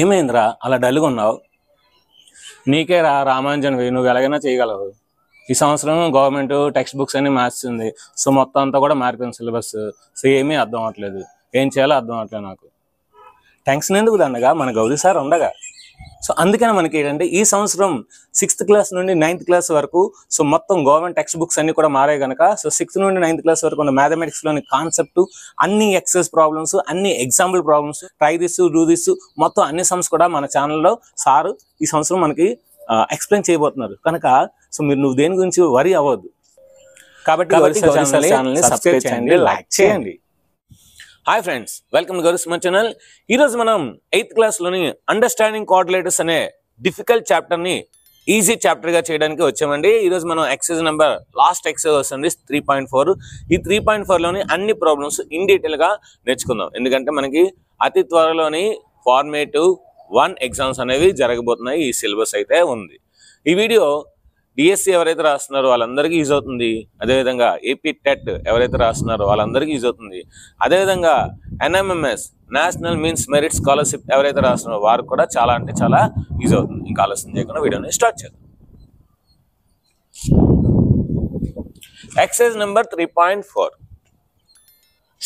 ఏమైందిరా అలా డల్గా ఉన్నావు? నీకే రామాంజన్ నువ్వు ఎలాగైనా చేయగలవు. ఈ సంవత్సరం గవర్నమెంట్ టెక్స్ట్ బుక్స్ అన్ని మార్చింది. సో మొత్తం అంతా కూడా మారిపోయింది సిలబస్. సో ఏమీ అర్థం అవ్వట్లేదు, ఏం చేయాలో అర్థం అవ్వట్లేదు నాకు. టెన్షన్ ఎందుకు దండగా, మన గౌరీ సార్ ఉండగా. సో అందుకని మనకి ఏంటంటే ఈ సంవత్సరం 6th క్లాస్ నుండి 9th క్లాస్ వరకు సో మొత్తం గవర్నమెంట్ టెక్స్ట్ బుక్స్ అన్ని కూడా మారాయి కనుక సో 6th నుండి 9th క్లాస్ వరకు ఉన్న మ్యాథమెటిక్స్లోని కాన్సెప్ట్, అన్ని ఎక్సైజ్ ప్రాబ్లమ్స్, అన్ని example problems, try this do this మొత్తం అన్ని సమ్స్ కూడా మన ఛానల్లో సారు ఈ సంవత్సరం మనకి ఎక్స్ప్లెయిన్ చేయబోతున్నారు కనుక సో నువ్వు దేని గురించి వరి అవ్వద్దు. కాబట్టి ఛానల్ని సబ్స్క్రైబ్ చేయండి, లైక్ చేయండి. Hi friends, welcome to Gauri Suman channel. ఈరోజు మనం 8th క్లాస్లోని అండర్స్టాండింగ్ కోఆర్డినేటర్స్ అనే డిఫికల్ట్ చాప్టర్ని ఈజీ చాప్టర్గా చేయడానికి వచ్చామండి. ఈరోజు మనం ఎక్సైజ్ నెంబర్ లాస్ట్ ఎక్సైజ్ వస్తుంది 3.4. ఈ 3.4లోని అన్ని ప్రాబ్లమ్స్ ఇన్ డీటెయిల్గా నేర్చుకుందాం. ఎందుకంటే మనకి అతి త్వరలోని ఫార్మేటివ్ 1 ఎగ్జామ్స్ అనేవి జరగబోతున్నాయి. ఈ సిలబస్ అయితే ఉంది. ఈ వీడియో డిఎస్సి ఎవరైతే రాస్తున్నారో వాళ్ళందరికీ యూజ్ అవుతుంది. అదేవిధంగా ఏపీ టెట్ ఎవరైతే రాస్తున్నారో వాళ్ళందరికీ యూజ్ అవుతుంది. అదేవిధంగా NMMS national means merit scholarship ఎవరైతే రాస్తున్నారో వారికి కూడా చాలా అంటే చాలా యూజ్ అవుతుంది. ఇంకా ఆలస్యం చేయకుండా వీడియోని స్టార్ట్ చేద్దాం. Exercise number 3.4,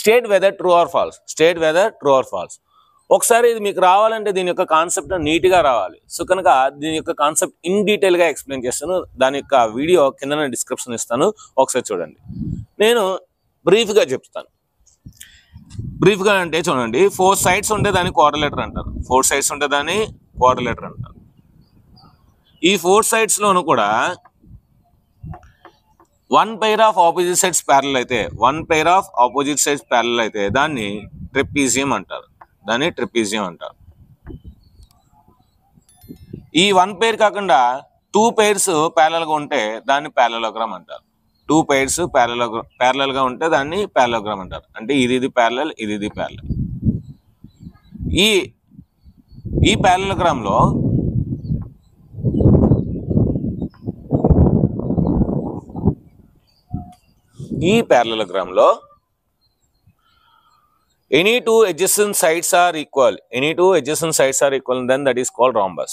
state whether true or false. State whether true or false. ఒకసారి ఇది మీకు రావాలంటే దీని యొక్క కాన్సెప్ట్ నీట్గా రావాలి. సో కనుక దీని యొక్క కాన్సెప్ట్ ఇన్ డీటెయిల్గా ఎక్స్ప్లెయిన్ చేస్తాను. దాని యొక్క వీడియో కింద డిస్క్రిప్షన్ ఇస్తాను, ఒకసారి చూడండి. నేను బ్రీఫ్గా చెప్తాను. బ్రీఫ్గా అంటే చూడండి, 4 sides ఉంటే దాన్ని క్వాడ్రిలేటర్ అంటారు. 4 sides ఉంటే దాన్ని క్వాడ్రిలేటర్ అంటారు. ఈ 4 sidesలోనూ కూడా 1 pair of opposite sides parallel అయితే, 1 pair of opposite sides parallel అయితే దాన్ని ట్రెపీజియం అంటారు. దాన్ని ట్రెపీజియం అంటారు. ఈ 1 pair కాకుండా 2 pairs ప్యారలల్గా ఉంటే దాన్ని ప్యారలలోగ్రామ్ అంటారు. 2 pairs ప్యారలల్గా ఉంటే దాన్ని ప్యారలలోగ్రామ్ అంటారు. అంటే ఇది ప్యారలల్, ఇది ప్యారలల్. ఈ ప్యారలలోగ్రామ్లో any two adjacent sides are equal, then that is called rhombus.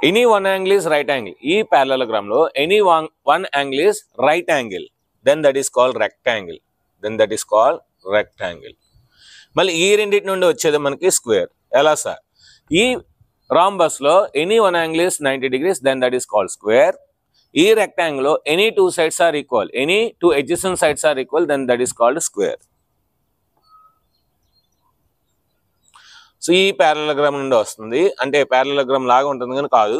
Any one angle is right angle. ఈ parallelogram లో any one angle is right angle, then that is called rectangle. మళ్ళీ ఈ రెండింటి నుండి వచ్చేది మనకి స్క్వేర్. ఎలా సార్? ఈ rhombus లో any one angle is 90 degrees, then that is called square. ఈ rectangle లో any two sides are equal, any two adjacent sides are equal, then that is called square. So ఈ parallelogram నుండి వస్తుంది. అంటే parallelogram లాగా ఉంటుంది కానీ కాదు.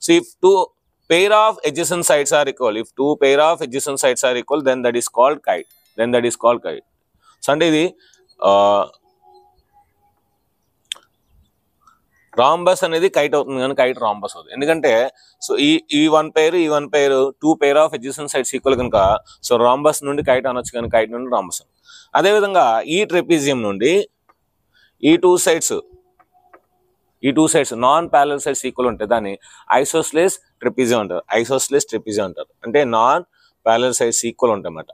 So if two pair of adjacent sides are equal, then that is called kite. So అంటే ఇది రాంబస్ అనేది కైట్ అవుతుంది కానీ కైట్ రాంబస్ అవుతుంది. ఎందుకంటే సో ఈ 1 pair 2 pair of adjacent sides equal కనుక సో రాంబస్ నుండి కైట్ అనొచ్చు కానీ కైట్ నుండి రాంబస్. అదేవిధంగా ఈ ట్రెపీజియం నుండి ఈ two sides non parallel sides equal ఉంటే దాన్ని ఐసోస్లేస్ ట్రెపీజియం అంటారు. అంటే నాన్ ప్యారలల్ సైడ్స్ ఈక్వల్ ఉంటాయి అన్నమాట.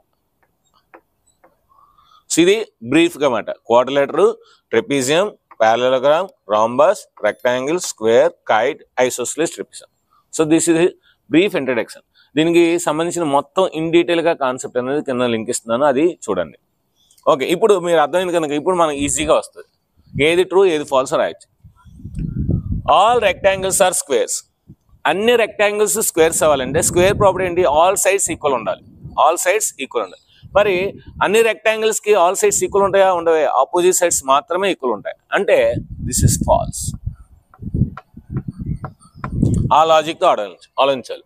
సో ఇది బ్రీఫ్గా అన్నమాట. Quadrilateral, trapezium, parallelogram, rhombus, rectangle, square, kite, isosceles, trapezium. So this is brief introduction. దీనికి సంబంధించిన మొత్తం ఇన్ డీటెయిల్గా కాన్సెప్ట్ అనేది కింద లింక్ ఇస్తున్నాను, అది చూడండి. ఓకే, ఇప్పుడు మీరు అర్థమైంది కనుక ఇప్పుడు మనకు ఈజీగా వస్తుంది. ఏది ట్రూ ఏది ఫాల్స్ రాయొచ్చు. All rectangles are squares. అన్ని రెక్టాంగిల్స్ స్క్వేర్స్ అవ్వాలంటే స్క్వేర్ ప్రాపర్టీ ఏంటి? ఆల్ సైడ్స్ ఈక్వల్ ఉండాలి. మరి అన్ని రెక్టాంగిల్స్ కి ఆల్ సైడ్స్ ఈక్వల్ ఉంటాయా? ఉండవే. ఆపోజిట్ సైడ్స్ మాత్రమే ఈక్వల్ ఉంటాయి. అంటే దిస్ ఇస్ ఫాల్స్. ఆ లాజిక్తో ఆలోచించాలి.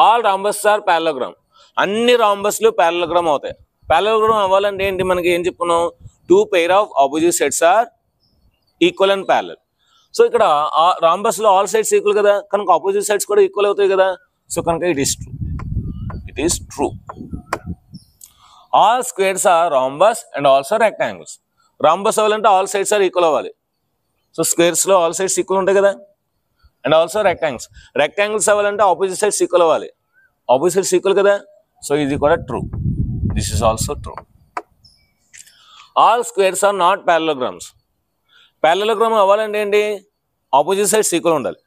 All rhombus are parallelogram. అన్ని రాంబస్లు ప్యారలలోగ్రామ్ అవుతాయి. ప్యారలలోగ్రామ్ అవ్వాలంటే ఏంటి? మనకి ఏం చెప్పుకున్నాం? 2 pair of opposite sides are equal and parallel. So ఇక్కడ రాంబస్ లో ఆల్ సైడ్స్ ఈక్వల్ కదా, కనుక ఆపోజిట్ సైడ్స్ కూడా ఈక్వల్ అవుతాయి కదా. సో కనుక it is true. All squares are rhombus and also rectangles. Rhombus అవ్వాలంటే ఆల్ సైడ్స్ ఆర్ ఈక్వల్ అవ్వాలి. సో స్క్వేర్స్ లో ఆల్ సైడ్స్ ఈక్వల్ ఉంటాయి కదా. అండ్ ఆల్సో రెక్టాంగిల్స్ అవ్వాలంటే ఆపోజిట్ సైడ్స్ ఈక్వల్ అవ్వాలి. ఆపోజిట్ సైడ్స్ ఈక్వల్ కదా. సో ఇది కూడా true. This is also true. All squares are not parallelograms. Parallelogram అవ్వాలంటే ఏంటి, ఆపోజిట్ సైడ్స్ ఈక్వల్ ఉండాలి.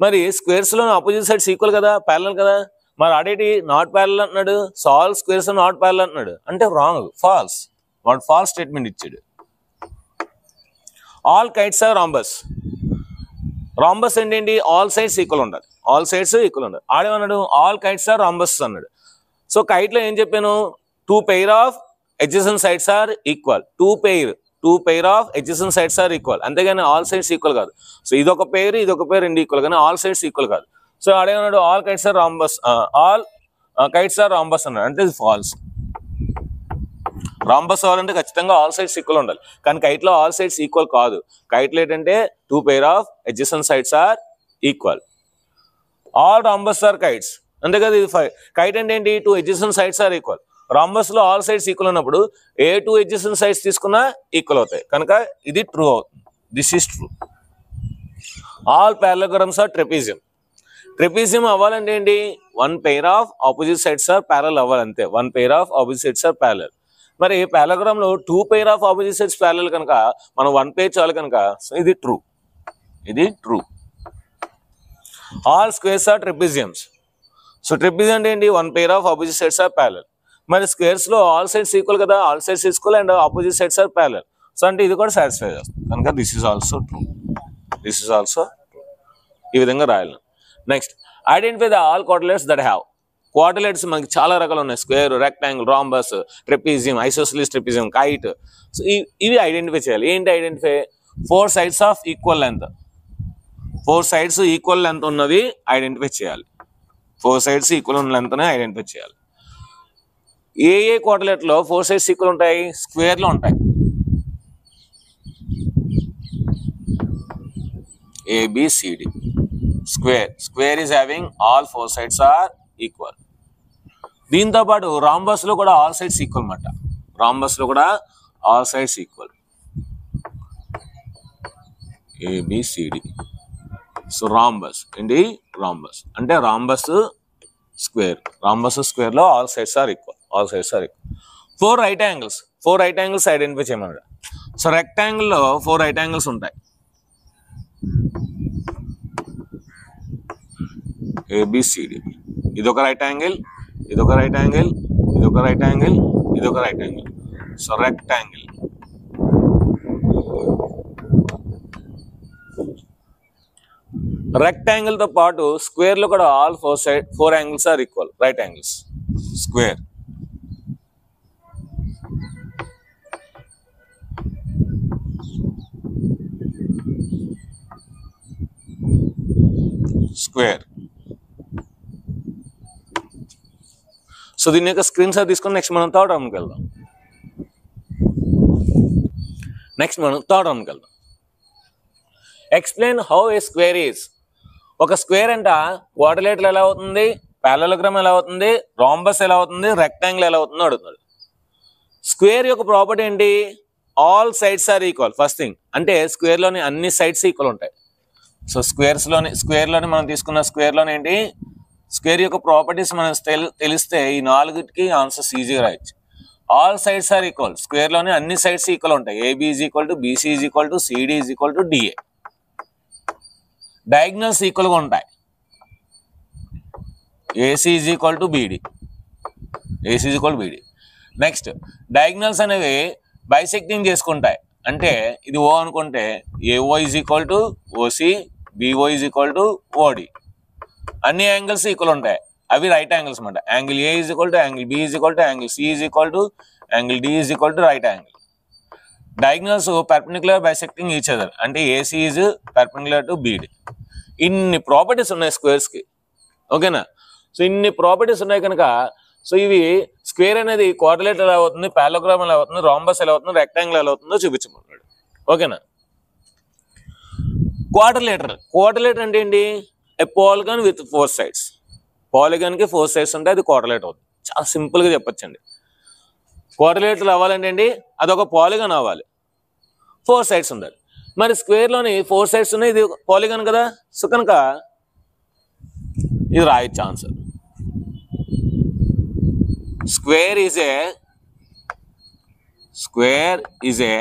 మరి స్క్వేర్స్లో ఆపోజిట్ సైడ్స్ ఈక్వల్ కదా, ప్యారలల్ కదా. మరి ఆడేటి నాట్ ప్యారలల్ అంటున్నాడు, so all squares not parallel అంటున్నాడు అంటే రాంగ్, ఫాల్స్. వాడు ఫాల్స్ స్టేట్మెంట్ ఇచ్చాడు. All kites are rhombus. Rhombus ఏంటి, ఆల్ సైడ్స్ ఈక్వల్ ఉండాలి, ఆల్ సైడ్స్ ఈక్వల్ ఉండాలి. ఆడేమన్నాడు, ఆల్ కైట్స్ ఆర్ రాంబస్ అన్నాడు. సో కైట్లో ఏం చెప్పాను, two pair of adjacent sides are equal. two pair of adjacent sides are equal. అంతేగాని ఆల్ సైడ్స్ ఈక్వల్ కాదు. సో ఇదొక పేరు రెండు ఈక్వల్, కానీ ఆల్ సైడ్స్ ఈక్వల్ కాదు. సో అడేమన్నాడు, all kites are rhombus, all kites are rhombus అన్నాడు అంటే ఇది ఫాల్స్. రాంబస్ అవ్వాలంటే ఖచ్చితంగా ఆల్ సైడ్స్ ఈక్వల్ ఉండాలి, కానీ కైట్లో ఆల్ సైడ్స్ ఈక్వల్ కాదు. కైట్లో ఏంటంటే two pair of adjacent sides are equal. All rhombus are kites, అంతే కదా. ఇది కైట్ అంటే ఏంటి, two adjacent sides are equal. Rhombus లో ఆల్ సైడ్స్ ఈక్వల్ ఉన్నప్పుడు ఏ టూ adjacent సైడ్స్ తీసుకున్నా ఈక్వల్ అవుతాయి, కనుక ఇది ట్రూ అవుతుంది. This is true. All parallelograms are trapezium. Trapezium అవ్వాలంటే ఏంటి, one pair of opposite sides are parallel అవ్వాలి, అంతే. One pair of opposite sides are parallel. మరి ప్యారలోగ్రామ్ లో two pair of opposite sides parallel కనుక మనం వన్ పేర్ చాలు కనుక, సో ఇది ట్రూ, ఇది true. All squares are trapeziums. So trapezium అంటే ఏంటి, one pair of opposite sides are parallel. మరి స్క్వేర్స్ లో ఆల్ సైడ్స్ ఈక్వల్ కదా, all sides equal and opposite sides are parallel. So అంటే ఇది కూడా సాటిస్ఫై చేస్తుంది, కనుక this is also true, this is also true. ఈ విధంగా రాయాలి. Next, identify the all quadrilaterals that have. Quadrilaterals మనకి చాలా రకాలు ఉన్నాయి, square, rectangle, rhombus, trapezium, isosceles trapezium, kite. So ఇవి ఐడెంటిఫై చేయాలి. ఏంటి identify, four sides of equal length, four sides equal length ఉన్నవి ఐడెంటిఫై చేయాలి. ఫోర్ సైడ్స్ ఈక్వల్ ఉన్న లెంత్ ఐడెంటిఫై చేయాలి. ఏ క్వాడ్రిలేట్ లో ఫోర్ సైడ్స్ ఈక్వల్ ఉంటాయి, స్క్వేర్ లో ఉంటాయి. ABCD square is having all four sides are equal. దీంతో పాటు రాంబస్ లో కూడా ఆల్ సైడ్స్ ఈక్వల్ అన్నమాట. రాంబస్ లో కూడా all sides equal, ABCD. So rhombus ఏంటి, రాంబస్ అంటే రాంబస్ స్క్వేర్, రాంబస్ స్క్వేర్ లో all sides are equal, all sides are equal. Four right angles identify చేయమన్నాడు. సో రెక్టాంగిల్ లో ఫోర్ రైట్ యాంగిల్స్ ఉంటాయి, ABCD. ఇదొక రైట్ యాంగిల్, ఇదొక right angle, ఇదొక right angle, ఇదొక right angle. So rectangle. Rectangle తో పాటు స్క్వేర్ లో కూడా all four angles are equal, right angles. Square, square. So దీని యొక్క స్క్రీన్ షాట్ తీసుకొని నెక్స్ట్ మనం థర్డ్ రౌండ్కి వెళ్దాం. Explain how a square is. ఒక స్క్వేర్ అంట క్వాడ్రిలేటర్ ఎలా అవుతుంది, ప్యారలోగ్రామ్ ఎలా అవుతుంది, రాంబస్ ఎలా అవుతుంది, రెక్టాంగిల్ ఎలా అవుతుందో అడుగుతున్నాడు. స్క్వేర్ యొక్క ప్రాపర్టీ ఏంటి, all sides are equal. First thing అంటే స్క్వేర్ లోని అన్ని సైడ్స్ ఈక్వల్ ఉంటాయి. సో స్క్వేర్ లోని మనం తీసుకున్న స్క్వేర్ లోని ఏంటి, స్క్వేర్ యొక్క ప్రాపర్టీస్ మనం తెలిస్తే ఈ నాలుగుకి ఆన్సర్స్ ఈజీగా రాయొచ్చు. All sides are equal, square లోని అన్ని సైడ్స్ ఈక్వల్ ఉంటాయి. AB is equal to BC is equal to CD is equal to DA. Diagonals equal గా ఉంటాయి. AC is equal to BD, AC is equal to BD. Next, diagonals అనేవి bisecting చేసుకుంటాయి. అంటే ఇది O అనుకుంటే AO is equal to OC, BO is equal to OD. అన్ని angles equal ఉంటాయి, అవి రైట్ యాంగిల్స్ అన్నమాట. Angle A is equal to angle B is equal to angle C is equal to angle D is equal to right angle. Diagonals perpendicular bisecting each other, అంటే AC is perpendicular to BD. ఇన్ని properties ఉన్నాయి squares కి, ఓకేనా. So ఇన్ని properties ఉన్నాయి కనుక so ఇవి square అనేది క్వాడ్రిలేటర్ ఎలా అవుతుంది, ప్యారలోగ్రామ్ ఎలా అవుతుంది, రాంబస్ ఎలా అవుతుంది, రెక్టాంగిల్ ఎలా అవుతుందో చూపించమన్నాడు, ఓకేనా. క్వాడ్రిలేటర్ అంటే ఏంటి, a polygon with four sides. Polygon కి ఫోర్ సైడ్స్ ఉంటే అది క్వాడ్రిలేటర్ అవుతుంది. చాలా సింపుల్ గా చెప్పొచ్చండి. క్వాడ్రిలేటర్ అవ్వాలంటే ఏంటి, అదొక పాలిగాన్ అవ్వాలి, ఫోర్ సైడ్స్ ఉండాలి. మరి స్క్వేర్ లోని ఫోర్ సైడ్స్ ఉన్నాయి, ఇది పాలిగాన్ కదా. సో కనుక ఇది రాయొచ్చు answer. Square is a Square is a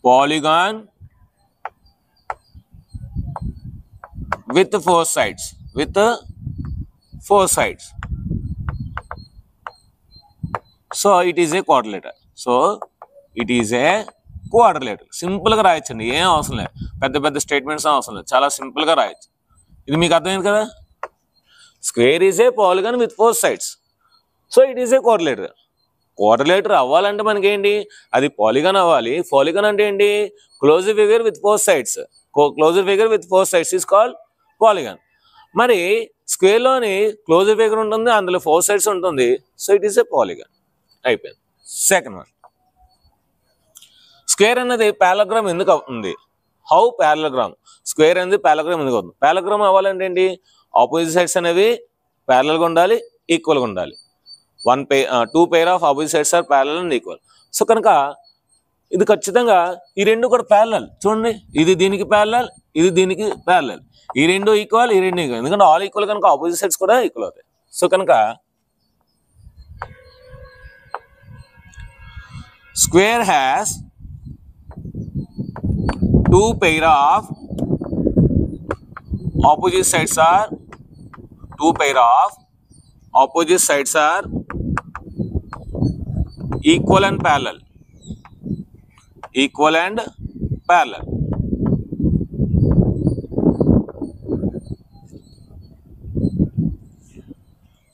polygon with 4 sides. So it is a quadrilateral. Simple గా రాయొచ్చండి, ఏం అవసరం లేదు, పెద్ద పెద్ద స్టేట్మెంట్స్ అవసరం లేదు, చాలా సింపుల్ గా రాయొచ్చు. ఇది మీకు అర్థమైంది కదా. Square is a polygon with 4 sides. So it is a quadrilateral. Quadrilateral అవ్వాలంటే మనకి ఏంటి, అది పాలిగాన్ అవ్వాలి. పాలిగాన్ అంటే ఏంటి, closed figure with 4 sides. Closed figure with 4 sides is called polygon. మరి స్క్వేర్ లోని క్లోజ్డ్ ఫిగర్ ఉంటుంది, అందులో 4 sides ఉంటుంది. So it is a polygon. అయిపోయింది. సెకండ్ వన్, స్క్వేర్ అనేది పారాగ్రామ్ ఎందుకు అవుతుంది? హౌ పారాగ్రామ్, స్క్వేర్ అనేది పారాగ్రామ్ ఎందుకు అవుతుంది? పారాగ్రామ్ అవ్వాలంటే ఏంటి, ఆపోజిట్ సైడ్స్ అనేవి ప్యారలల్గా ఉండాలి, ఈక్వల్గా ఉండాలి. 2 pair of opposite sides are parallel and equal. So కనుక ఇది ఖచ్చితంగా ఈ రెండు కూడా ప్యారలల్. చూడండి, ఇది దీనికి ప్యారలల్, ఇది దీనికి ప్యారలల్. ఈ రెండు ఈక్వల్, ఈ రెండు ఈక్వల్. ఎందుకంటే ఆల్ ఈక్వల్ కనుక ఆపోజిట్ సైడ్స్ కూడా ఈక్వల్ అవుతాయి. సో కనుక square has 2 pair of opposite sides are equal and parallel.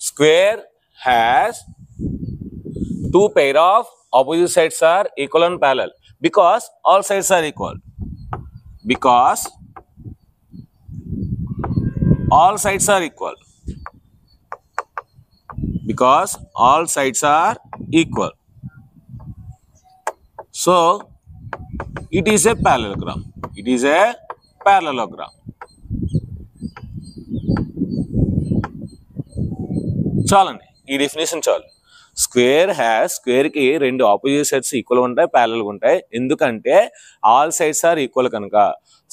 Square has 2 pair of opposite sides are equal and parallel because all sides are equal. All sides are equal. So it is a parallelogram. చాలండి, ఈ definition చాలు. Square కి రెండు opposite sides equal ఉంటాయి, parallel ఉంటాయి. ఎందుకంటే all sides are equal కనుక.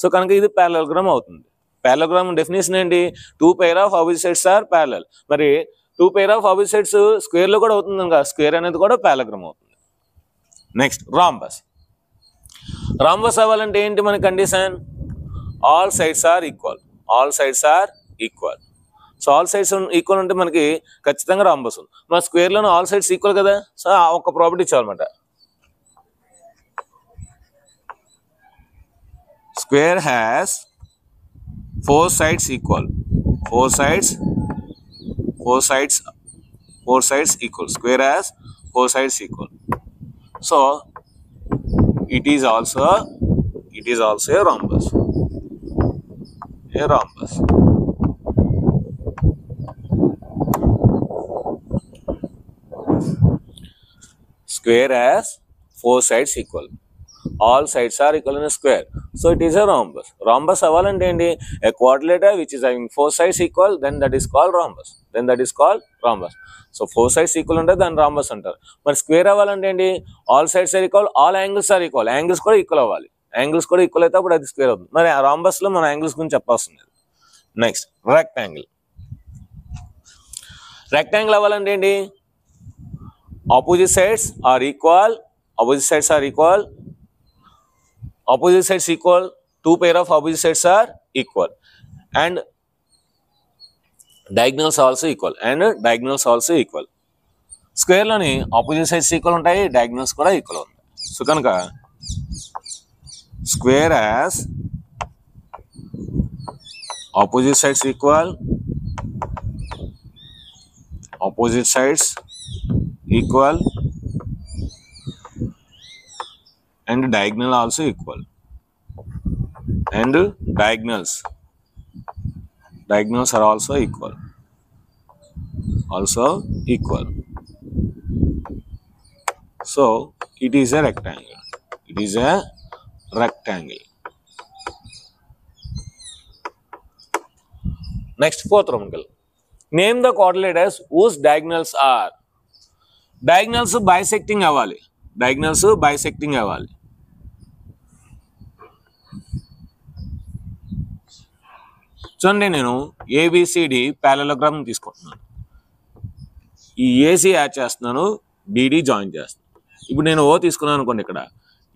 So కనుక ఇది ప్యారలలోగ్రామ్ అవుతుంది. ప్యారలలోగ్రామ్ డెఫినేషన్ ఏంటి, 2 pair of opposite sides are parallel. మరి 2 pair of opposite sides square లో కూడా అవుతుంది కనుక స్క్వేర్ అనేది కూడా ప్యారలలోగ్రామ్ అవుతుంది. Next rhombus. రాంబస్ అవ్వాలంటే ఏంటి మన condition, all sides are equal. So all sides equal అంటే మనకి ఖచ్చితంగా రాంబస్ ఉంది. మన స్క్వేర్ లోనే ఆల్ సైడ్స్ ఈక్వల్ కదా. సో ఒక ప్రాపర్టీ ఇచ్చామన్నమాట, square has 4 sides equal. 4 sides equal. Square has 4 sides equal. So it is also a rhombus. Square has 4 sides equal. All sides are equal in a square. So it is a rhombus. Rhombus అవ్వాలంటే ఏంటి, a quadrilateral which is having 4 sides equal, then that is called rhombus. So 4 sides equal ఉంటే దాన్ని rhombus అంటారు. మరి square అవ్వాలంటే ఏంటి, all sides are equal, all angles are equal. Angles కూడా equal అవ్వాలి. యాంగిల్స్ కూడా ఈక్వల్ అయితే అప్పుడు అది స్క్వేర్ అవుతుంది. మరి ఆ rhombus లో మన యాంగిల్స్ గురించి చెప్పాల్సింది. Next rectangle. రెక్టాంగిల్ అవ్వాలంటే ఏంటి, opposite sides are equal. Opposite sides equal, 2 pair of opposite sides are equal, and diagonals also equal. Square loni opposite sides equal ఉంటాయి, diagonals కూడా equal ఉంటాయి. సో కనుక square has opposite sides equal, and diagonal also equal, and diagonals are also equal. So it is a rectangle. Next, fourth Roman. Name the quadrilaters whose diagonals are. Diagonals bisecting అవ్వాలి. చూడండి, నేను A B C D parallelogram తీసుకుంటున్నాను. ఈ AC add చేస్తున్నాను, DD join చేస్తున్నాను. ఇప్పుడు నేను O తీసుకున్నాను అనుకోండి, ఇక్కడ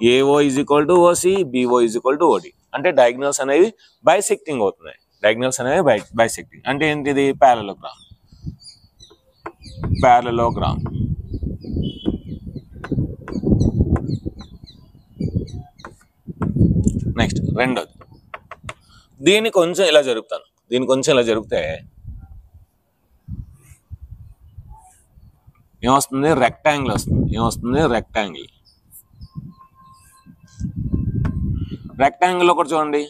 AO is equal to OC, BO is equal to OD. అంటే డయాగ్నల్స్ అనేవి బైసెక్టింగ్ అవుతున్నాయి. డయాగ్నల్స్ అనేవి బైసెక్టింగ్ అంటే ఏంటిది? ప్యారలోగ్రామ్. ప్యారలోగ్రామ్. నెక్స్ట్ రెండోది, దీన్ని కొంచెం ఇలా జరుపుతాను. దీన్ని కొంచెం ఇలా జరిపితే ఏమొస్తుంది? రెక్టాంగిల్ వస్తుంది. ఏమొస్తుంది? రెక్టాంగిల్. రెక్టాంగిల్ ఒకటి చూడండి,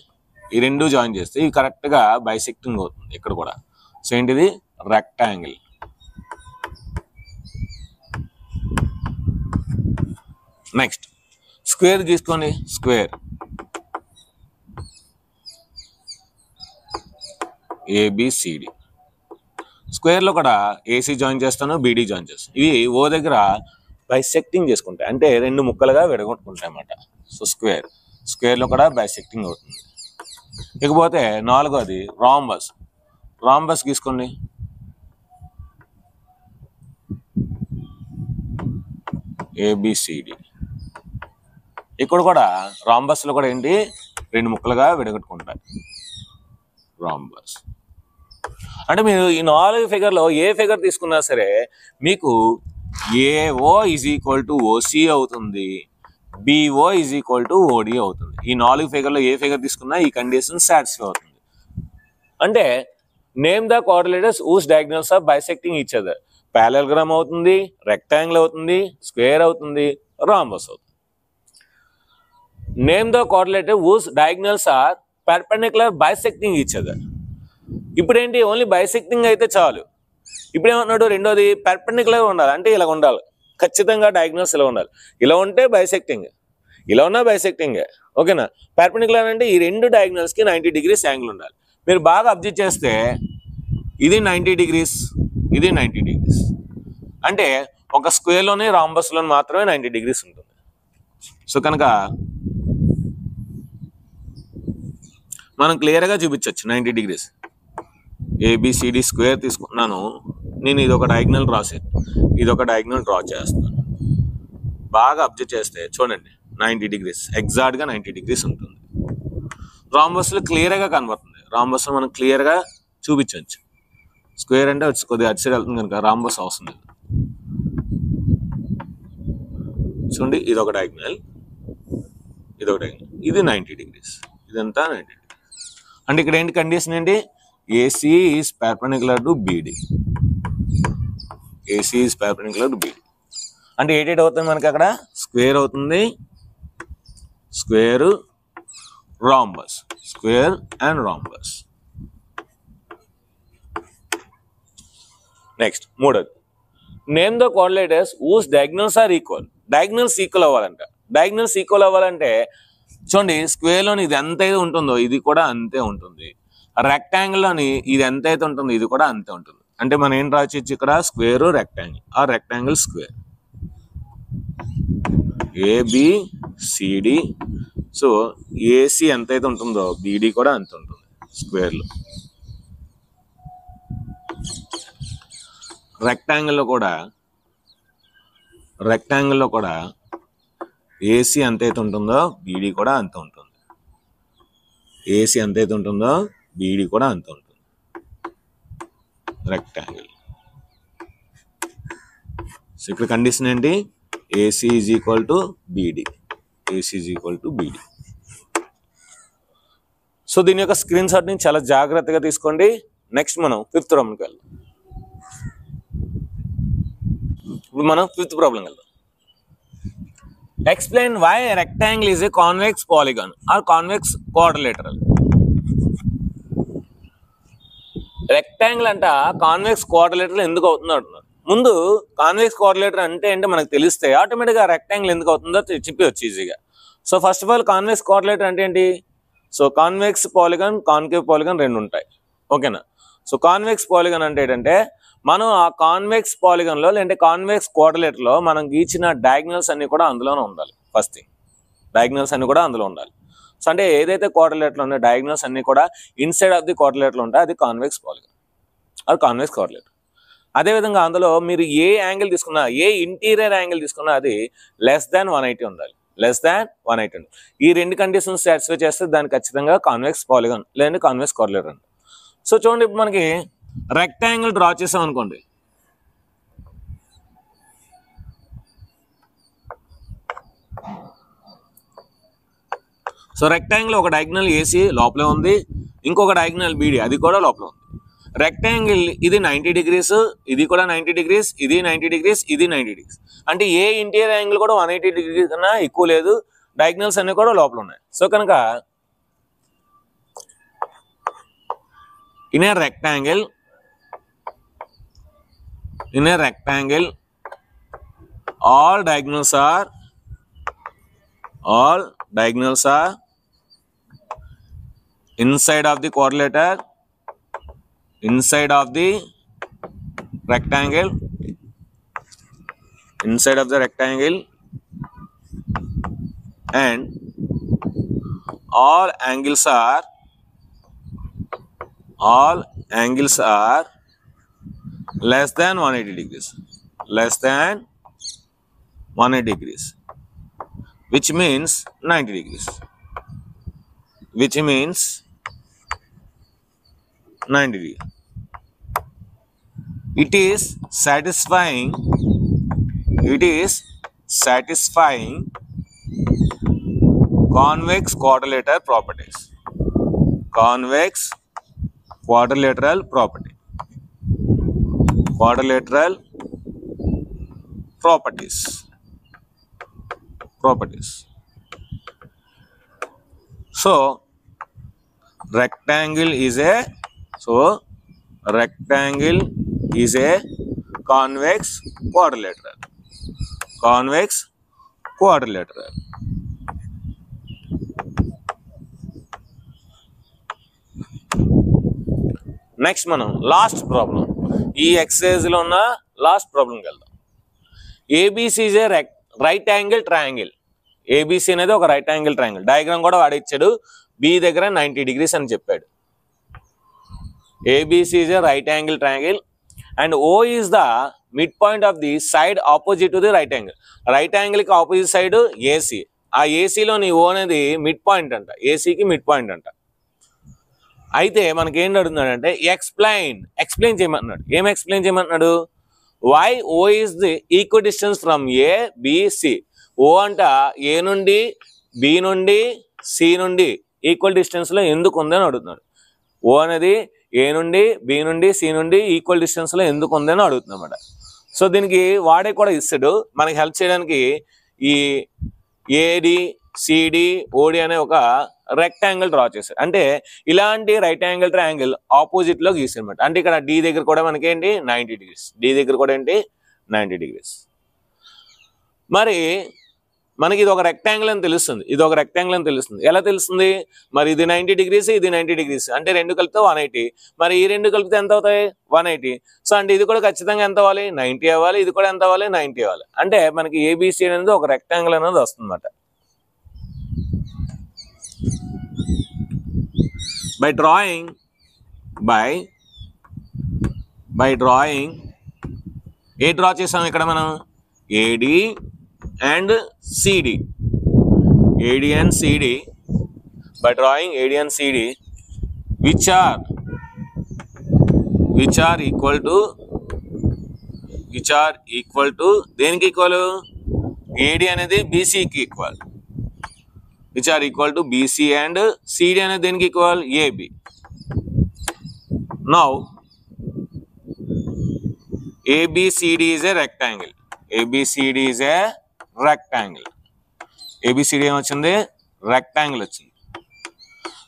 ఈ రెండు జాయిన్ చేస్తే ఇవి కరెక్ట్గా బైసెక్టింగ్ అవుతుంది ఇక్కడ కూడా. సో ఏంటిది? రెక్టాంగిల్. నెక్స్ట్ స్క్వేర్ తీసుకోండి. Square ABCD. స్క్వేర్లో కూడా ఏసీ జాయిన్ చేస్తాను, బీడీ జాయిన్ చేస్తాను. ఇవి ఓ దగ్గర బైసెక్టింగ్ చేసుకుంటాయి, అంటే రెండు ముక్కలుగా విడగొట్టుకుంటాయి అన్నమాట. సో స్క్వేర్లో కూడా బైసెక్టింగ్ అవుతుంది. ఇకపోతే నాలుగోది రాంబస్. రాంబస్ తీసుకోండి. ఏబిసిడి. ఇక్కడ కూడా రాంబస్లో కూడా ఏంటి? రెండు ముక్కలుగా విడగొట్టుకుంటాయి. రాంబస్ అంటే మీరు ఈ 4 ఫిగర్లో ఏ ఫిగర్ తీసుకున్నా సరే మీకు AO is equal to OC అవుతుంది, BO is equal to OD అవుతుంది. ఈ 4 ఫిగర్లో ఏ ఫిగర్ తీసుకున్నా ఈ కండిషన్ సాటిస్ఫై అవుతుంది. అంటే name the coordinators whose diagonals are bisecting each other. Parallelogram అవుతుంది, రెక్టాంగిల్ అవుతుంది, స్క్వేర్ అవుతుంది, రాంబస్ అవుతుంది. Name the coordinator whose diagonals are perpendicular bisecting each other. ఇప్పుడు ఏంటి? ఓన్లీ బైసెక్టింగ్ అయితే చాలు. ఇప్పుడు ఏమన్నాడు? రెండోది పర్పెండిక్యులర్ ఉండాలి, అంటే ఇలా ఉండాలి. ఖచ్చితంగా డయాగ్నల్స్ ఇలా ఉండాలి. ఇలా ఉంటే బైసెక్టింగ్, ఇలా ఉన్నా బైసెక్టింగ్. ఓకేనా? పర్పెండిక్యులర్ అంటే ఈ రెండు డయాగ్నల్స్కి 90 degrees యాంగిల్ ఉండాలి. మీరు బాగా అబ్జర్వ్ చేస్తే ఇది 90 degrees, ఇది 90 degrees. అంటే ఒక స్క్వేర్లోనే రాంబస్లోనే మాత్రమే 90 degrees ఉంటుంది. సో కనుక మనం క్లియర్గా చూపించవచ్చు 90 degrees. ఏబిసిడి స్క్వేర్ తీసుకున్నాను నేను, ఇది ఒక డయాగ్నల్ రాసాను, ఇది ఒక డయాగ్నల్ డ్రా చేస్తున్నాను. బాగా అబ్జర్వ్ చేస్తే చూడండి 90 degrees, ఎగ్జాక్ట్గా 90 degrees ఉంటుంది. రాంబస్లో క్లియర్గా కనబడుతుంది. రాంబస్లో మనం క్లియర్గా చూపించవచ్చు. స్క్వేర్ అంటే కొద్దిగా అటు సైడ్ వెళ్తుంది కనుక రాంబస్ అవసరం లేదు. చూడండి ఇది ఒక డయాగ్నల్, ఇది ఒక డయాగ్నల్, ఇది 90 degrees, ఇదంతా 90 degrees. అంటే ఇక్కడ ఏంటి కండిషన్ ఏంటి? AC is perpendicular to BD. AC is perpendicular to BD అంటే ఏటేట్ అవుతుంది మనకి? అక్కడ స్క్వేర్ అవుతుంది, square, rhombus, square and rhombus. Next మూడోది, name the coordinators whose diagonals are equal. Diagonals equal అవ్వాలంట. డయాగ్నల్స్ ఈక్వల్ అవ్వాలంటే చూడండి స్క్వేర్లోని ఇది ఎంత అయితే ఉంటుందో ఇది కూడా అంతే ఉంటుంది. రెక్టాంగిల్లోని ఇది ఎంత అయితే ఉంటుందో ఇది కూడా అంతే ఉంటుంది. అంటే మనం ఏం రాయొచ్చు ఇక్కడ? స్క్వేర్ రెక్టాంగిల్, ఆ rectangle square. ABCD. So AC ఎంత అయితే ఉంటుందో బీడీ కూడా అంత ఉంటుంది స్క్వేర్లో. రెక్టాంగిల్లో కూడా ఏసీ ఎంత అయితే ఉంటుందో బీడీ కూడా అంత ఉంటుంది. ఏసీ ఎంత అయితే ఉంటుందో బీడీ కూడా అంత ఉంటుంది. రెక్టాంగిల్. సో ఇక్కడ కండిషన్ ఏంటి? AC is equal to BD. AC is equal to beedi. So దీని యొక్క స్క్రీన్ షాట్ని చాలా జాగ్రత్తగా తీసుకోండి. నెక్స్ట్ మనం 5th ప్రాబ్లంకి వెళ్దాం. ఇప్పుడు మనం 5th ప్రాబ్లంకి వెళ్దాం. Explain why a rectangle is a convex polygon or convex quadrilateral. Rectangle అంట కాన్వెక్స్ క్వాడ్రిలేటరల్ ఎందుకు అవుతుందో అంటున్నారు. ముందు కాన్వెక్స్ క్వాడ్రిలేటరల్ అంటే ఏంటో మనకు తెలిస్తే ఆటోమేటిక్గా రెక్టాంగిల్ ఎందుకు అవుతుందో చెప్పవచ్చు ఈజీగా. So first of all convex quadrilateral అంటే ఏంటి? So convex polygon, concave polygon రెండు ఉంటాయి. ఓకేనా? సో కాన్వెక్స్ పాలిగాన్ అంటే ఏంటంటే మనం ఆ కాన్వెక్స్ పాలిగాన్లో లేదంటే కాన్వెక్స్ క్వాడ్రిలేటరల్లో మనం గీచిన డయాగ్నల్స్ అన్ని కూడా అందులోనే ఉండాలి. ఫస్ట్ థింగ్ డయాగ్నల్స్ అన్ని కూడా అందులో ఉండాలి. సో అంటే ఏదైతే క్వాడ్రిలేటరల్ ఉన్నాయో డయాగ్నల్స్ అన్ని కూడా ఇన్సైడ్ ఆఫ్ ది క్వాడ్రిలేటరల్ ఉంటాయి, అది convex polygon or convex quadrilateral. అదేవిధంగా అందులో మీరు ఏ యాంగిల్ తీసుకున్నా, ఏ ఇంటీరియర్ యాంగిల్ తీసుకున్నా అది లెస్ దాన్ 180 ఉండాలి, లెస్ దాన్ 180 ఉండాలి. ఈ రెండు కండిషన్స్ సాటిస్ఫై చేస్తే దానికి ఖచ్చితంగా కాన్వెక్స్ పాలిగాన్ లేదంటే కాన్వెక్స్ కోరిలేటర్. సో చూడండి, ఇప్పుడు మనకి రెక్టాంగిల్ డ్రా చేసాం అనుకోండి. సో రెక్టాంగిల్ ఒక డయాగ్నల్ ఏసీ లోపలే ఉంది, ఇంకొక డయాగ్నల్ బీడీ అది కూడా లోపల ఉంది. రెక్టాంగిల్ ఇది 90 degrees, ఇది కూడా 90 degrees, ఇది 90 degrees, ఇది 90 degrees. అంటే ఏ ఇంటీరియర్ యాంగిల్ కూడా 180 degrees కన్నా ఎక్కువ లేదు, డయాగ్నల్స్ అన్ని కూడా లోపల ఉన్నాయి. సో కనుక in a rectangle all diagonals are inside of the quadrilateral, inside of the rectangle, and all angles are less than 180 degrees, which means 90 degrees, it is satisfying convex quadrilateral properties, So rectangle is a convex quadrilateral. Next మనం last problem, ఈ exercise లో ఉన్న last ప్రాబ్లంకి వెళ్దాం. ABC is a right angle triangle. ABC అనేది ఒక right angle triangle. Diagram కూడా వాడిచ్చాడు, B దగ్గర 90 degrees అని చెప్పాడు. ABC is a right angle triangle and O is the midpoint of the side opposite to the right angle. Right angle కి opposite side AC. ఆ ఏసీలోని ఓ అనేది mid point అంట, ఏసీకి మిడ్ పాయింట్ అంట. అయితే మనకి ఏం అడుగుతున్నాడంటే ఎక్స్ప్లెయిన్ చేయమంటున్నాడు. ఏం ఎక్స్ప్లెయిన్ చేయమంటున్నాడు? Why O is the equal distance from A BC. O అంట ఏ నుండి బి నుండి సి నుండి ఈక్వల్ డిస్టెన్స్ లో ఎందుకు ఉందని అడుగుతున్నాడు. ఓ అనేది ఏ నుండి బి నుండి సి నుండి ఈక్వల్ డిస్టెన్స్ లో ఎందుకు ఉందని అడుగుతున్నమాట. సో దీనికి వాడే కూడా ఇస్తాడు మనకి హెల్ప్ చేయడానికి. ఈ ఏడి సిడి ఓడి అనే ఒక రెక్టాంగిల్ డ్రా చేశారు. అంటే ఇలాంటి రైట్ యాంగిల్ ట్రయాంగిల్ ఆపోజిట్ లో గీసారు అనమాట. అంటే ఇక్కడ డి దగ్గర కూడా మనకి ఏంటి 90 degrees, డి దగ్గర కూడా ఏంటి 90 degrees. మరి మనకి ఇది ఒక రెక్టాంగిల్ అని తెలుస్తుంది, ఎలా తెలుస్తుంది? మరి ఇది 90 degrees, ఇది 90 degrees, అంటే రెండు కలిపితే 180. మరి ఈ రెండు కలిపితే ఎంత అవుతాయి? 180. సో అంటే ఇది కూడా ఖచ్చితంగా ఎంత అవ్వాలి? 90 అవ్వాలి. ఇది కూడా ఎంత అవ్వాలి? 90 అవ్వాలి. అంటే మనకి ఏబిసి అనేది ఒక రెక్టాంగిల్ అనేది వస్తుంది అన్నమాట. By drawing ఏ డ్రా చేసాం ఇక్కడ మనం? AD and CD. By drawing AD and CD which are equal to దేనికి ఈక్వల్? AD అనేది BC కి equal. which are equal to BC and CD అనేది దేనికి equal? AB. Now ABCD is a rectangle. ABCD ఏమొచ్చింది? Rectangle వచ్చింది.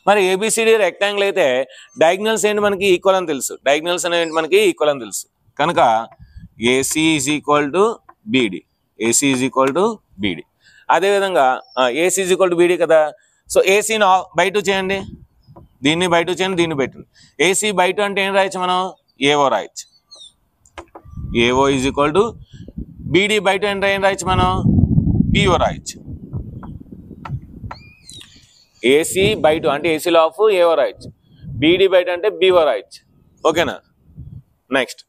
మరి A B C D rectangle అయితే diagonals ఏంటి మనకి? ఈక్వల్ అని తెలుసు. డయాగ్నల్స్ అనేది మనకి ఈక్వల్ అని తెలుసు కనుక AC is equal to BD. అదేవిధంగా AC is equal to BD కదా. సో ఏసీని బై 2 చేయండి, దీన్ని బై 2 చేయండి, దీన్ని బై 2. ఏసీ బై 2 అంటే ఏం రాయొచ్చు మనం? ఏఓ రాయొచ్చు. AO is equal to BD by 2 అంటే ఏం రాయొచ్చు మనం? బిఓ రాయొచ్చు. ఏసీ బై 2 అంటే ఏసీలో ఆఫ్ ఏఓ రాయొచ్చు. బీడీ బై 2 అంటే బిఓ రాయొచ్చు. ఓకేనా? నెక్స్ట్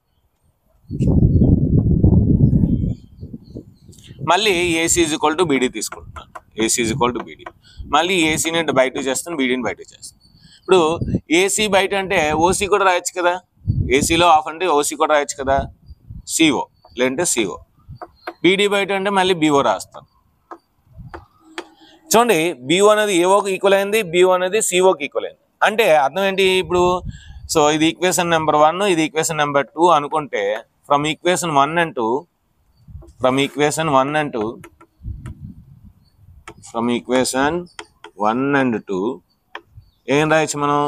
మళ్ళీ AC is equal to BD తీసుకుంటున్నాను. AC is equal to BD. మళ్ళీ ఏసీని బై 2 చేస్తాను, బీడీని బై 2 చేస్తాను. ఇప్పుడు ఏసీ బై 2 అంటే ఓసీ కూడా రాయొచ్చు కదా. ఏసీలో ఆఫ్ అంటే ఓసీ కూడా రాయొచ్చు కదా, సిఓ లేదంటే సిఓ. బీడీ బై 2 అంటే మళ్ళీ బీఓ రాస్తాను. చూడండి, బిఓ అనేది ఏఓకి ఈక్వల్ అయింది, బిఓ అనేది సిఓకి ఈక్వల్ అయింది. అంటే అర్థం ఏంటి ఇప్పుడు? సో ఇది ఈక్వేషన్ నెంబర్ 1, ఇది ఈక్వేషన్ నెంబర్ 2 అనుకుంటే ఫ్రమ్ ఈక్వేషన్ 1 and 2 ఏం రాయొచ్చు మనం?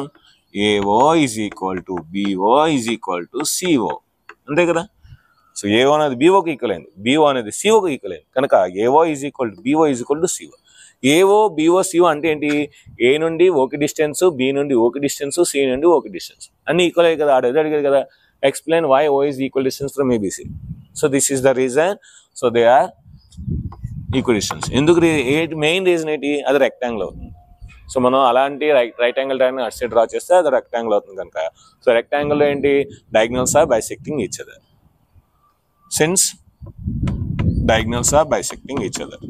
AO is equal to BO is equal to CO, అంతే కదా. సో ఏఓ అనేది బిఓకి ఈక్వల్ అయింది, బిఓ అనేది సిఓకి ఈక్వల్ అయింది కనుక AO is equal to BO is equal to CO. AO BO CO అంటే ఏంటి? ఏ నుండి ఓకి డిస్టెన్స్, బి నుండి ఓకి డిస్టెన్స్, సి నుండి ఓకి డిస్టెన్స్ అన్ని ఈక్వల్ అయ్యాయి కదా. అదే అడిగారు కదా, explain why O is equal distance from ABC. So this is the reason. So they are equal distance. ఎందుకు మెయిన్ రీజన్ ఏంటి? అది రెక్టాంగిల్ అవుతుంది. సో మనం అలాంటి రైట్ యాంగిల్ ట్రయాంగిల్ అటు సైడ్ డ్రా చేస్తే అది రెక్టాంగిల్ అవుతుంది కనుక. సో రెక్టాంగిల్లో ఏంటి? Diagonals are bisecting each other. Since diagonals are bisecting each other,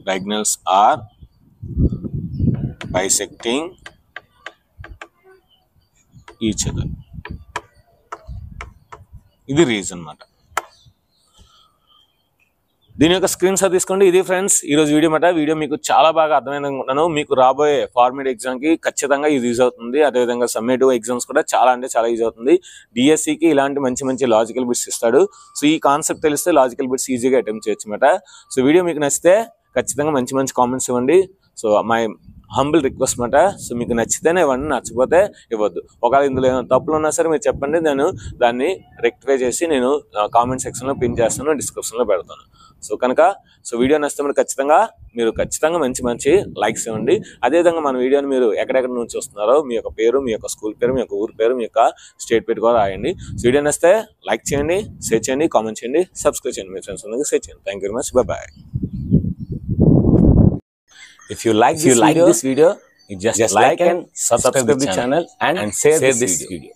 diagonals are bisecting each other. ఇది రీజన్ అన్నమాట. దీని యొక్క స్క్రీన్ షాట్ తీసుకోండి. ఇది ఫ్రెండ్స్ ఈరోజు వీడియో మాట. వీడియో మీకు చాలా బాగా అర్థమైందనుకుంటున్నాను. మీకు రాబోయే ఫార్మేట్ ఎగ్జామ్కి ఖచ్చితంగా ఇది యూజ్ అవుతుంది. అదేవిధంగా సమ్మేటివ్ ఎగ్జామ్స్ కూడా చాలా అంటే చాలా యూజ్ అవుతుంది. డిఎస్సికి ఇలాంటి మంచి మంచి లాజికల్ బిట్స్ ఇస్తాడు. సో ఈ కాన్సెప్ట్ తెలిస్తే లాజికల్ బిట్స్ ఈజీగా అటెంప్ట్ చేయొచ్చు అన్నమాట. సో వీడియో మీకు నచ్చితే ఖచ్చితంగా మంచి మంచి కామెంట్స్ ఇవ్వండి. సో మై హంబుల్ రిక్వెస్ట్ మాట. సో మీకు నచ్చితేనే ఇవ్వండి, నచ్చకపోతే ఇవ్వద్దు. ఒకవేళ ఇందులో ఏమైనా తప్పులు ఉన్నా సరే మీరు చెప్పండి, నేను దాన్ని రెక్టిఫై చేసి నేను కామెంట్ సెక్షన్లో పిన్ చేస్తాను, డిస్క్రిప్షన్లో పెడతాను. సో కనుక వీడియో నచ్చితే మీరు ఖచ్చితంగా మంచి మంచి లైక్స్ ఇవ్వండి. అదేవిధంగా మన వీడియోని మీరు ఎక్కడెక్కడ నుంచి వస్తున్నారో మీ యొక్క పేరు, మీ యొక్క స్కూల్ పేరు, మీ యొక్క ఊరి పేరు, మీ యొక్క స్టేట్ పేరు కూడా రాయండి. సో వీడియో నచ్చితే లైక్ చేయండి, షేర్ చేయండి, కామెంట్ చేయండి, సబ్స్క్రైబ్ చేయండి, మీ ఫ్రెండ్స్ అందరికీ షేర్ చేయండి. Thank you very much. By. If you like this video, you just like and subscribe the channel and share this video.